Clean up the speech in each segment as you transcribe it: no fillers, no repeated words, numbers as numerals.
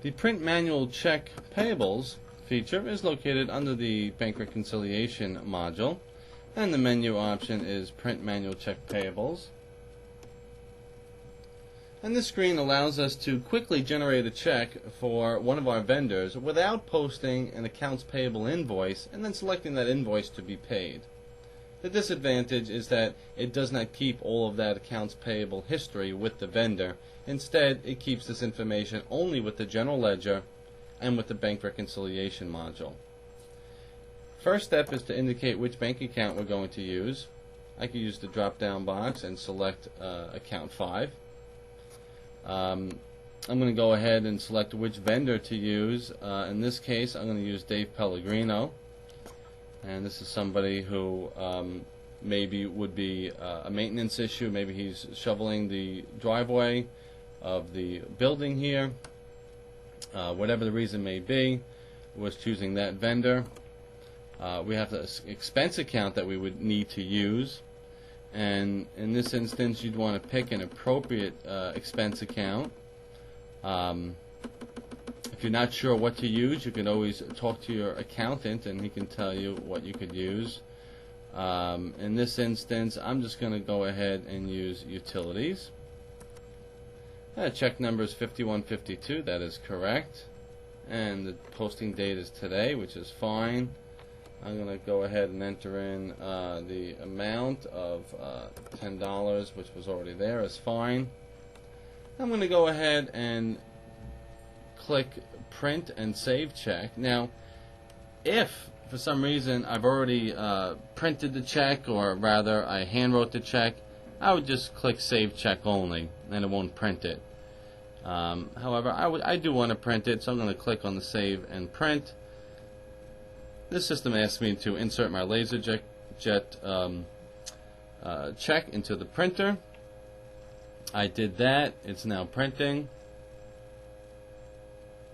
The Print Manual Check Payables feature is located under the Bank Reconciliation module, and the menu option is Print Manual Check Payables. And this screen allows us to quickly generate a check for one of our vendors without posting an accounts payable invoice and then selecting that invoice to be paid. The disadvantage is that it does not keep all of that accounts payable history with the vendor. Instead, it keeps this information only with the general ledger and with the bank reconciliation module. First step is to indicate which bank account we're going to use. I could use the drop-down box and select account 5. I'm going to go ahead and select which vendor to use. In this case, I'm going to use Dave Pellegrino. And this is somebody who maybe would be a maintenance issue. Maybe he's shoveling the driveway of the building here. Whatever the reason may be, was choosing that vendor. We have the expense account that we would need to use. And in this instance, you'd want to pick an appropriate expense account. If you're not sure what to use, you can always talk to your accountant and he can tell you what you could use. In this instance, I'm just going to go ahead and use utilities. Check number is 5152, that is correct. And the posting date is today, which is fine. I'm going to go ahead and enter in the amount of $10, which was already there, is fine. I'm going to go ahead and click print and save check. Now, if for some reason I've already printed the check, or rather I hand wrote the check, I would just click save check only and it won't print it. However, I do want to print it, so I'm going to click on the save and print. This system asks me to insert my LaserJet check into the printer. I did that. It's now printing.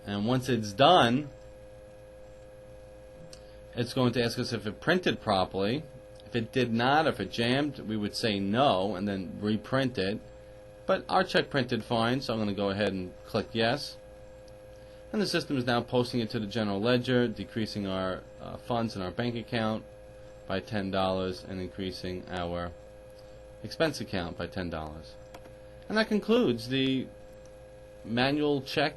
And once it's done, it's going to ask us if it printed properly. If it did not, if it jammed, we would say no and then reprint it. But our check printed fine, so I'm going to go ahead and click yes. And the system is now posting it to the general ledger, decreasing our funds in our bank account by $10 and increasing our expense account by $10. And that concludes the manual check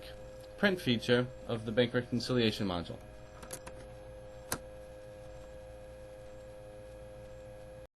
print feature of the bank reconciliation module.